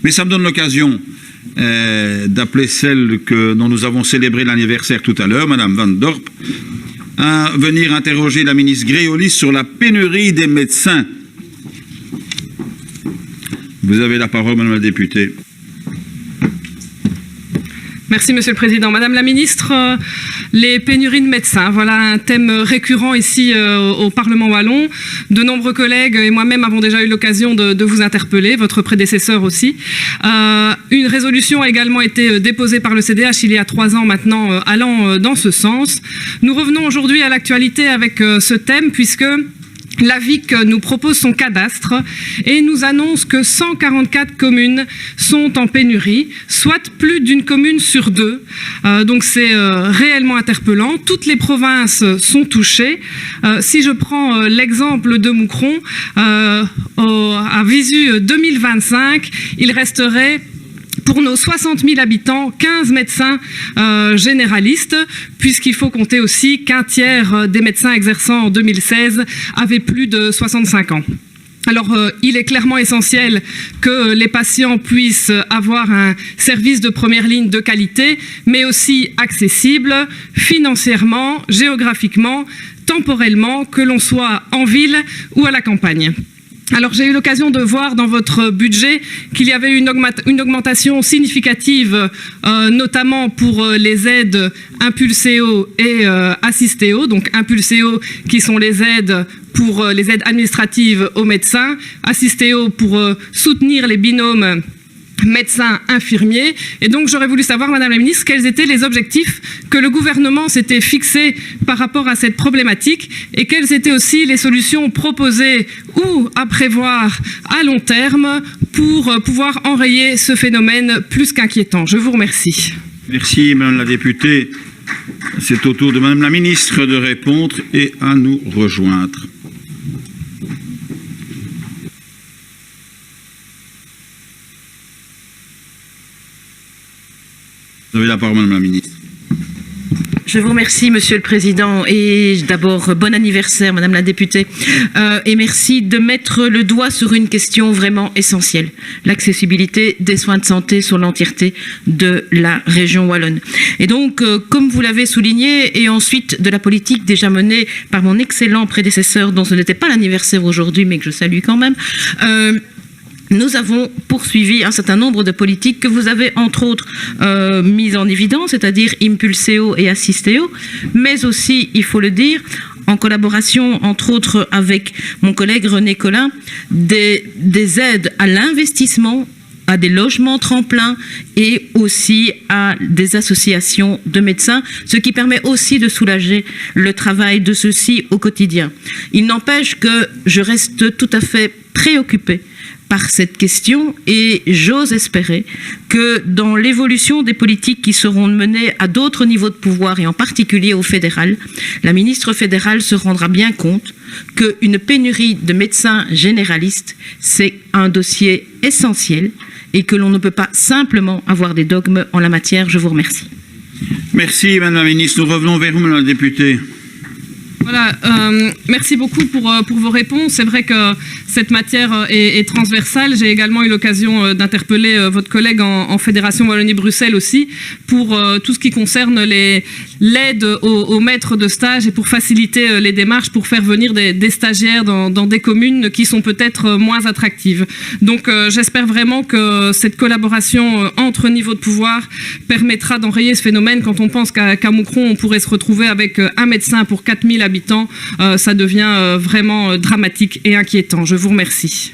Mais ça me donne l'occasion d'appeler celle dont nous avons célébré l'anniversaire tout à l'heure, Mme Van Dorp, à venir interroger la ministre Gréauly sur la pénurie des médecins. Vous avez la parole, Madame la députée. Merci, Monsieur le Président. Madame la Ministre, les pénuries de médecins, voilà un thème récurrent ici au Parlement wallon. De nombreux collègues et moi-même avons déjà eu l'occasion de vous interpeller, votre prédécesseur aussi. Une résolution a également été déposée par le CDH il y a 3 ans maintenant, allant dans ce sens. Nous revenons aujourd'hui à l'actualité avec ce thème, puisque l'AVIC nous propose son cadastre et nous annonce que 144 communes sont en pénurie, soit plus d'une commune sur 2. Donc c'est réellement interpellant. Toutes les provinces sont touchées. Si je prends l'exemple de Moucron, à visu 2025, il resterait pour nos 60 000 habitants, 15 médecins généralistes, puisqu'il faut compter aussi qu'un tiers des médecins exerçant en 2016 avaient plus de 65 ans. Alors, il est clairement essentiel que les patients puissent avoir un service de première ligne de qualité, mais aussi accessible financièrement, géographiquement, temporellement, que l'on soit en ville ou à la campagne. Alors j'ai eu l'occasion de voir dans votre budget qu'il y avait une augmentation significative, notamment pour les aides Impulséo et Assistéo. Donc Impulséo qui sont les aides pour les aides administratives aux médecins, Assistéo pour soutenir les binômes médecins infirmiers. Et donc j'aurais voulu savoir, Madame la Ministre, quels étaient les objectifs que le gouvernement s'était fixés par rapport à cette problématique et quelles étaient aussi les solutions proposées ou à prévoir à long terme pour pouvoir enrayer ce phénomène plus qu'inquiétant. Je vous remercie. Merci, Madame la députée. C'est au tour de Madame la Ministre de répondre et à nous rejoindre. Vous avez la parole, Madame la Ministre. Je vous remercie, Monsieur le Président, et d'abord, bon anniversaire, Madame la députée, et merci de mettre le doigt sur une question vraiment essentielle, l'accessibilité des soins de santé sur l'entièreté de la région wallonne. Et donc, comme vous l'avez souligné, et ensuite de la politique déjà menée par mon excellent prédécesseur, dont ce n'était pas l'anniversaire aujourd'hui, mais que je salue quand même, nous avons poursuivi un certain nombre de politiques que vous avez entre autres mises en évidence, c'est-à-dire Impulséo et Assistéo, mais aussi, il faut le dire, en collaboration entre autres avec mon collègue René Colin, des aides à l'investissement, à des logements tremplins et aussi à des associations de médecins, ce qui permet aussi de soulager le travail de ceux-ci au quotidien. Il n'empêche que je reste tout à fait préoccupée par cette question et j'ose espérer que dans l'évolution des politiques qui seront menées à d'autres niveaux de pouvoir et en particulier au fédéral, la ministre fédérale se rendra bien compte qu'une pénurie de médecins généralistes, c'est un dossier essentiel et que l'on ne peut pas simplement avoir des dogmes en la matière. Je vous remercie. Merci, Madame la Ministre. Nous revenons vers vous, Madame la députée. Voilà, merci beaucoup pour vos réponses. C'est vrai que cette matière est transversale. J'ai également eu l'occasion d'interpeller votre collègue en Fédération Wallonie-Bruxelles aussi pour tout ce qui concerne l'aide aux maîtres de stage et pour faciliter les démarches pour faire venir des stagiaires dans des communes qui sont peut-être moins attractives. Donc j'espère vraiment que cette collaboration entre niveaux de pouvoir permettra d'enrayer ce phénomène. Quand on pense qu'à Moucron, on pourrait se retrouver avec un médecin pour 4000 habitants, ça devient vraiment dramatique et inquiétant. Je vous remercie.